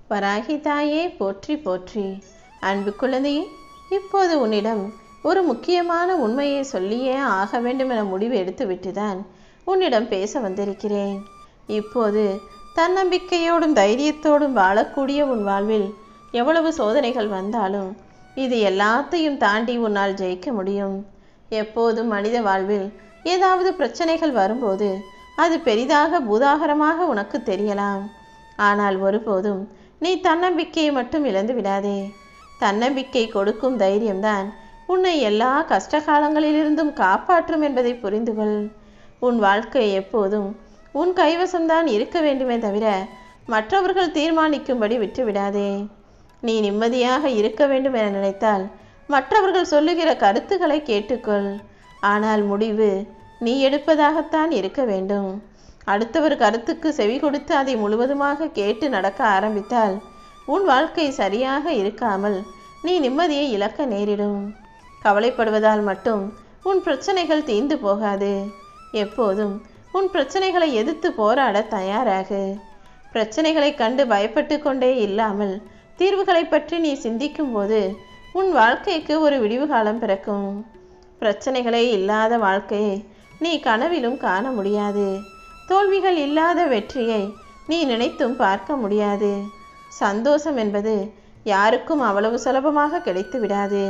வராகி தாயே போற்றி போற்றி. அன்பு குழந்தையே, இப்போது உன்னிடம் ஒரு முக்கியமான உண்மையை சொல்லியே ஆக வேண்டும் என முடிவு எடுத்துவிட்டுதான் உன்னிடம் பேச வந்திருக்கிறேன். இப்போது தன்னம்பிக்கையோடும் தைரியத்தோடும் வாழக்கூடிய உன் வாழ்வில் எவ்வளவு சோதனைகள் வந்தாலும் இது எல்லாத்தையும் தாண்டி உன்னால் ஜெயிக்க முடியும். எப்போதும் மனித வாழ்வில் ஏதாவது பிரச்சனைகள் வரும்போது அது பெரிதாக பூதாகரமாக உனக்கு தெரியலாம். ஆனால் ஒருபோதும் நீ தன்னம்பிக்கையை மட்டும் இழந்து விடாதே. தன்னம்பிக்கை கொடுக்கும் தைரியம்தான் உன்னை எல்லா கஷ்ட காலங்களிலிருந்தும் காப்பாற்றும் என்பதை புரிந்து கொள். உன் வாழ்க்கை எப்போதும் உன் கைவசம்தான் இருக்க வேண்டுமே தவிர மற்றவர்கள் தீர்மானிக்கும்படி விட்டுவிடாதே. நீ நிம்மதியாக இருக்க வேண்டும் என நினைத்தால் மற்றவர்கள் சொல்லுகிற கருத்துக்களை கேட்டுக்கொள். ஆனால் முடிவு நீ எடுப்பதாகத்தான் இருக்க வேண்டும். அடுத்தவர் கருத்துக்கு செவி கொடுத்து அதை முழுவதுமாக கேட்டு நடக்க ஆரம்பித்தால் உன் வாழ்க்கை சரியாக இருக்காமல் நீ நிம்மதியை இழக்க நேரிடும். கவலைப்படுவதால் மட்டும் உன் பிரச்சனைகள் தீர்ந்து போகாது. எப்போதும் உன் பிரச்சனைகளை எதிர்த்து போராட தயாராகு. பிரச்சனைகளை கண்டு பயப்பட்டு கொண்டே இல்லாமல் தீர்வுகளை பற்றி நீ சிந்திக்கும் போது உன் வாழ்க்கைக்கு ஒரு விடிவு காலம் பிறக்கும். பிரச்சனைகளே இல்லாத வாழ்க்கையை நீ கனவிலும் காண முடியாது. தோல்விகள் இல்லாத வெற்றியை நீ நினைத்தும் பார்க்க முடியாது. சந்தோஷம் என்பது யாருக்கும் அவ்வளவு சுலபமாக கிடைத்து விடாது.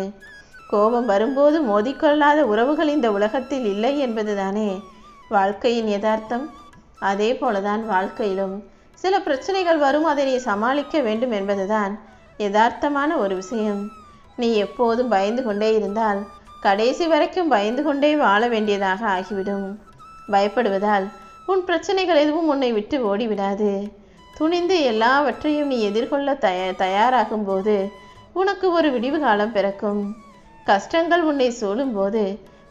கோபம் வரும்போது மோதிக்கொள்ளாத உறவுகள் இந்த உலகத்தில் இல்லை என்பதுதானே வாழ்க்கையின் யதார்த்தம். அதே போலதான் வாழ்க்கையிலும் சில பிரச்சனைகள் வரும், அதை நீ சமாளிக்க வேண்டும் என்பதுதான் யதார்த்தமான ஒரு விஷயம். நீ எப்போதும் பயந்து கொண்டே இருந்தால் கடைசி வரைக்கும் பயந்து கொண்டே வாழ வேண்டியதாக ஆகிவிடும். பயப்படுவதால் உன் பிரச்சனைகள் எதுவும் உன்னை விட்டு ஓடிவிடாது. துணிந்து எல்லாவற்றையும் நீ எதிர்கொள்ள தயாராகும் போது உனக்கு ஒரு விடிவு காலம் பிறக்கும். கஷ்டங்கள் உன்னை சூழும்போது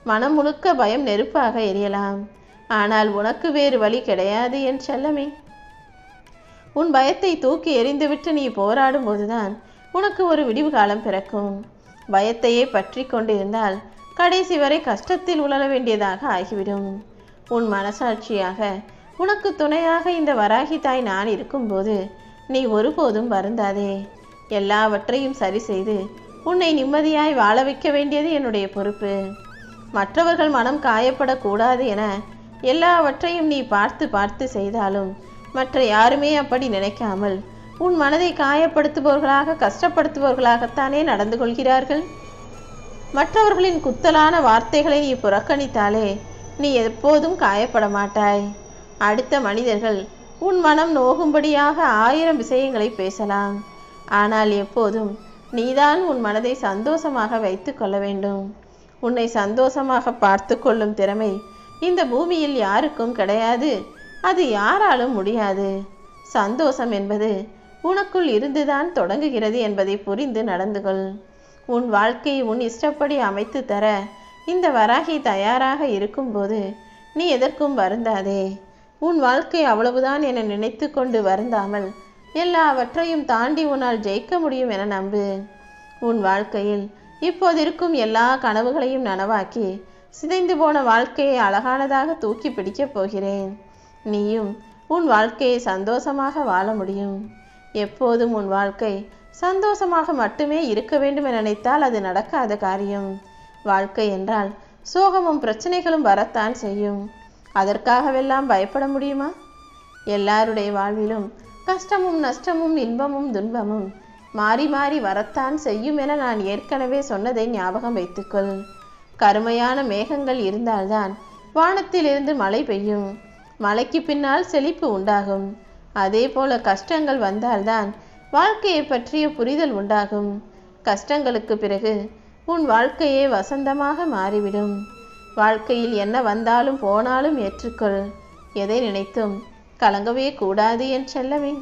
மனம் முழுக்க பயம் நெருப்பாக எரியலாம். ஆனால் உனக்கு வேறு வழி கிடையாது என் செல்லமே. உன் பயத்தை தூக்கி எறிந்துவிட்டு நீ போராடும் போதுதான் உனக்கு ஒரு விடிவு காலம் பிறக்கும். பயத்தையே பற்றி கொண்டிருந்தால் கடைசி வரை கஷ்டத்தில் உழல வேண்டியதாக ஆகிவிடும். உன் மனசாட்சியாக உனக்கு துணையாக இந்த வராகி தாய் நான் இருக்கும்போது நீ ஒருபோதும் வருந்தாதே. எல்லாவற்றையும் சரி செய்து உன்னை நிம்மதியாய் வாழ வைக்க வேண்டியது என்னுடைய பொறுப்பு. மற்றவர்கள் மனம் காயப்படக்கூடாது என எல்லாவற்றையும் நீ பார்த்து பார்த்து செய்தாலும் மற்ற யாருமே அப்படி நினைக்காமல் உன் மனதை காயப்படுத்துபவர்களாக கஷ்டப்படுத்துபவர்களாகத்தானே நடந்து கொள்கிறார்கள். மற்றவர்களின் குத்தலான வார்த்தைகளை நீ புறக்கணித்தாலே நீ எப்போதும் காயப்பட மாட்டாய். அடுத்த மனிதர்கள் உன் மனம் நோகும்படியாக 1000 விஷயங்களை பேசலாம். ஆனால் எப்போதும் நீதான் உன் மனதை சந்தோஷமாக வைத்து கொள்ள வேண்டும். உன்னை சந்தோஷமாக பார்த்து கொள்ளும் திறமை இந்த பூமியில் யாருக்கும் கிடையாது. அது யாராலும் முடியாது. சந்தோஷம் என்பது உனக்குள் இருந்துதான் தொடங்குகிறது என்பதை புரிந்து நடந்து கொள். உன் வாழ்க்கையை உன் இஷ்டப்படி அமைத்து தர இந்த வராகி தயாராக இருக்கும்போது நீ எதற்கும் வருந்தாதே. உன் வாழ்க்கை அவ்வளவுதான் என நினைத்து கொண்டு வருந்தாமல் எல்லாவற்றையும் தாண்டி உன்னால் ஜெயிக்க முடியும் என நம்பு. உன் வாழ்க்கையில் இப்போது இருக்கும் எல்லா கனவுகளையும் நனவாக்கி சிதைந்து போன வாழ்க்கையை அழகானதாக தூக்கி பிடிக்கப் போகிறேன். நீயும் உன் வாழ்க்கையை சந்தோஷமாக வாழ முடியும். எப்போதும் உன் வாழ்க்கை சந்தோஷமாக மட்டுமே இருக்க வேண்டும் என நினைத்தால் அது நடக்காத காரியம். வாழ்க்கை என்றால் சோகமும் பிரச்சனைகளும் வரத்தான் செய்யும். அதற்காகவெல்லாம் பயப்பட முடியுமா? எல்லாருடைய வாழ்விலும் கஷ்டமும் நஷ்டமும் இன்பமும் துன்பமும் மாறி மாறி வரத்தான் செய்யும் என நான் ஏற்கனவே சொன்னதை ஞாபகம் வைத்துக்கொள். கருமையான மேகங்கள் இருந்தால்தான் வானத்திலிருந்து மழை பெய்யும். மழைக்கு பின்னால் செழிப்பு உண்டாகும். அதே போல கஷ்டங்கள் வந்தால்தான் வாழ்க்கையை பற்றிய புரிதல் உண்டாகும். கஷ்டங்களுக்கு பிறகு உன் வாழ்க்கையே வசந்தமாக மாறிவிடும். வாழ்க்கையில் என்ன வந்தாலும் போனாலும் ஏற்றுக்கொள். எதை நினைத்தும் கலங்கவே கூடாது என் செல்லமே.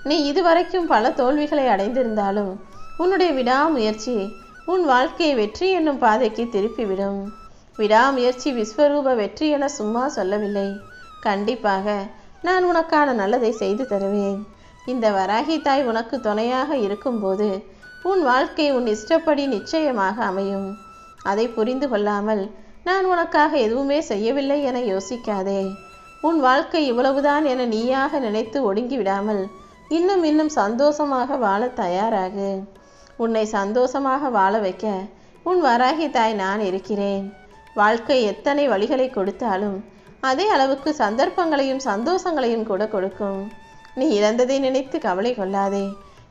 நீ இதுவரைக்கும் பல தோல்விகளை அடைந்திருந்தாலும் உன்னுடைய விடாமுயற்சி உன் வாழ்க்கையை வெற்றி என்னும் பாதைக்கு திருப்பிவிடும். விடாமுயற்சி விஸ்வரூப வெற்றி என சும்மா சொல்லவில்லை. கண்டிப்பாக நான் உனக்கான நல்லதை செய்து தருவேன். இந்த வராகி தாய் உனக்கு துணையாக இருக்கும்போது உன் வாழ்க்கை உன் இஷ்டப்படி நிச்சயமாக அமையும். அதை புரிந்து கொள்ளாமல் நான் உனக்காக எதுவுமே செய்யவில்லை என யோசிக்காதே. உன் வாழ்க்கை இவ்வளவுதான் என நீயாக நினைத்து ஒடுங்கி விடாமல் இன்னும் இன்னும் சந்தோஷமாக வாழ தயாராகு. உன்னை சந்தோஷமாக வாழ வைக்க உன் வராகி தாய் நான் இருக்கிறேன். வாழ்க்கை எத்தனை வழிகளை கொடுத்தாலும் அதே அளவுக்கு சந்தர்ப்பங்களையும் சந்தோஷங்களையும் கூட கொடுக்கும். நீ இழந்ததை நினைத்து கவலை கொள்ளாதே.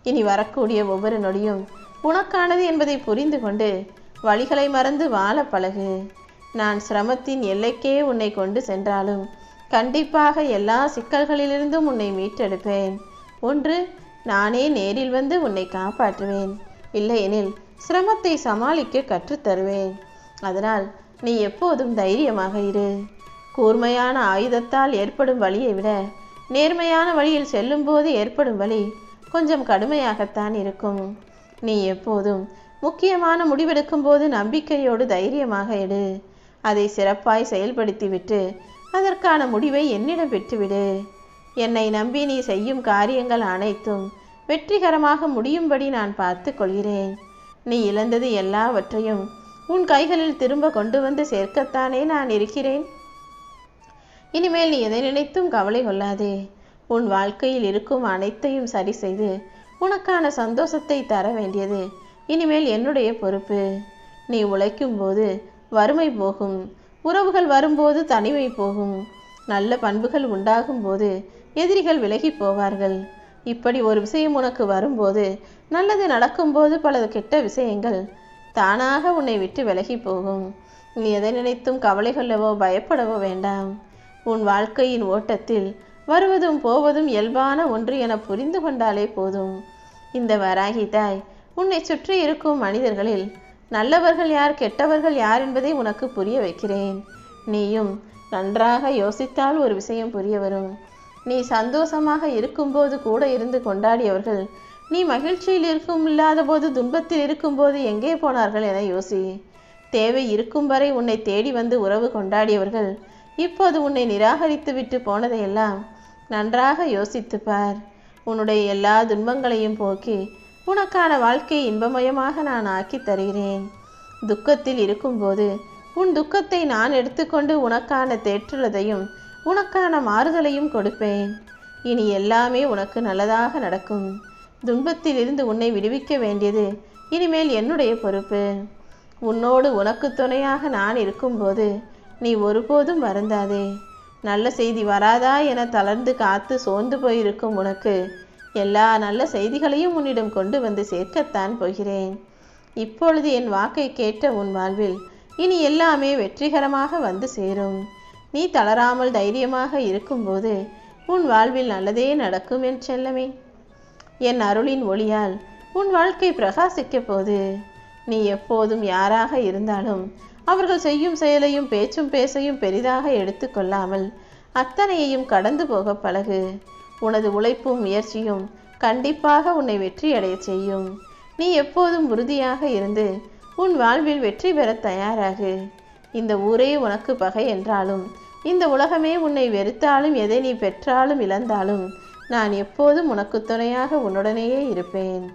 இனி வரக்கூடிய ஒவ்வொரு நொடியும் உனக்கானது என்பதை புரிந்து கொண்டு வழிகளை மறந்து வாழ பழகு. நான் சிரமத்தின் எல்லைக்கே உன்னை கொண்டு சென்றாலும் கண்டிப்பாக எல்லா சிக்கல்களிலிருந்தும் உன்னை மீட்டெடுப்பேன். ஒன்று, நானே நேரில் வந்து உன்னை காப்பாற்றுவேன். இல்லையெனில் சிரமத்தை சமாளிக்க கற்றுத்தருவேன். அதனால் நீ எப்போதும் தைரியமாக இரு. கூர்மையான ஆயுதத்தால் ஏற்படும் வலியை விட நேர்மையான வழியில் செல்லும் போது ஏற்படும் வலி கொஞ்சம் கடுமையாகத்தான் இருக்கும். நீ எப்போதும் முக்கியமான முடிவெடுக்கும் போது நம்பிக்கையோடு தைரியமாக எடு. அதை சிறப்பாய் செயல்படுத்திவிட்டு அதற்கான முடிவை என்னிடம் பெற்றுவிடு. என்னை நம்பி நீ செய்யும் காரியங்கள் அனைத்தும் வெற்றிகரமாக முடியும்படி நான் பார்த்து கொள்கிறேன். நீ இழந்தது எல்லாவற்றையும் உன் கைகளில் திரும்ப கொண்டு வந்து சேர்க்கத்தானே நான் இருக்கிறேன். இனிமேல் நீ எதை நினைத்தும் கவலை கொள்ளாதே. உன் வாழ்க்கையில் இருக்கும் அனைத்தையும் சரி செய்து உனக்கான சந்தோஷத்தை தர வேண்டியது இனிமேல் என்னுடைய பொறுப்பு. நீ உழைக்கும் போது வறுமை போகும், உறவுகள் வரும்போது தனிமை போகும், நல்ல பண்புகள் உண்டாகும் போது எதிரிகள் விலகி போவார்கள். இப்படி ஒரு விஷயம் உனக்கு வரும்போது, நல்லது நடக்கும்போது பல கெட்ட விஷயங்கள் தானாக உன்னை விட்டு விலகி போகும். நீ எதை நினைத்தும் கவலை கொள்ளவோ பயப்படவோ வேண்டாம். உன் வாழ்க்கையின் ஓட்டத்தில் வருவதும் போவதும் இயல்பான ஒன்று என புரிந்து கொண்டாலே போதும். இந்த வராகி தாய் உன்னை சுற்றி இருக்கும் மனிதர்களில் நல்லவர்கள் யார் கெட்டவர்கள் யார் என்பதை உனக்கு புரிய வைக்கிறேன். நீயும் நன்றாக யோசித்தால் ஒரு விஷயம் புரிய வரும். நீ சந்தோஷமாக இருக்கும்போது கூட இருந்து கொண்டாடியவர்கள் நீ மகிழ்ச்சியில் இல்லாத போது துன்பத்தில் இருக்கும்போது எங்கே போனார்கள் என யோசி. தேவை இருக்கும் வரை உன்னை தேடி வந்து உறவு கொண்டாடியவர்கள் இப்போது உன்னை நிராகரித்து விட்டு போனதையெல்லாம் நன்றாக யோசித்து பார். உன்னுடைய எல்லா துன்பங்களையும் போக்கி உனக்கான வாழ்க்கையை இன்பமயமாக நான் ஆக்கி தருகிறேன். துக்கத்தில் இருக்கும்போது உன் துக்கத்தை நான் எடுத்துக்கொண்டு உனக்கான தேற்றுள்ளதையும் உனக்கான மாறுதலையும் கொடுப்பேன். இனி எல்லாமே உனக்கு நல்லதாக நடக்கும். துன்பத்தில் இருந்து உன்னை விடுவிக்க வேண்டியது இனிமேல் என்னுடைய பொறுப்பு. உன்னோடு உனக்கு துணையாக நான் இருக்கும்போது நீ ஒருபோதும் வருந்தாதே. நல்ல செய்தி வராதா என தளர்ந்து காத்து சோர்ந்து போயிருக்கும் உனக்கு எல்லா நல்ல செய்திகளையும் உன்னிடம் கொண்டு வந்து சேர்க்கத்தான் போகிறேன். இப்பொழுது என் வாக்கை கேட்ட உன் வாழ்வில் இனி எல்லாமே வெற்றிகரமாக வந்து சேரும். நீ தளராமல் தைரியமாக இருக்கும்போது உன் வாழ்வில் நல்லதே நடக்கும் என் செல்லமே. என் அருளின் ஒளியால் உன் வாழ்க்கை பிரகாசிக்க போது. நீ எப்போதும் யாராக இருந்தாலும் அவர்கள் செய்யும் செயலையும் பேச்சையும் பெரிதாக எடுத்து கொள்ளாமல் அத்தனையையும் கடந்து போக பழகு. உனது உழைப்பும் முயற்சியும் கண்டிப்பாக உன்னை வெற்றியடைய செய்யும். நீ எப்போதும் உறுதியாக இருந்து உன் வாழ்வில் வெற்றி பெற தயாராகு. இந்த ஊரே உனக்கு பகை என்றாலும், இந்த உலகமே உன்னை வெறுத்தாலும், எதை நீ பெற்றாலும் இழந்தாலும் நான் எப்போதும் உனக்கு துணையாக உன்னுடனேயே இருப்பேன்.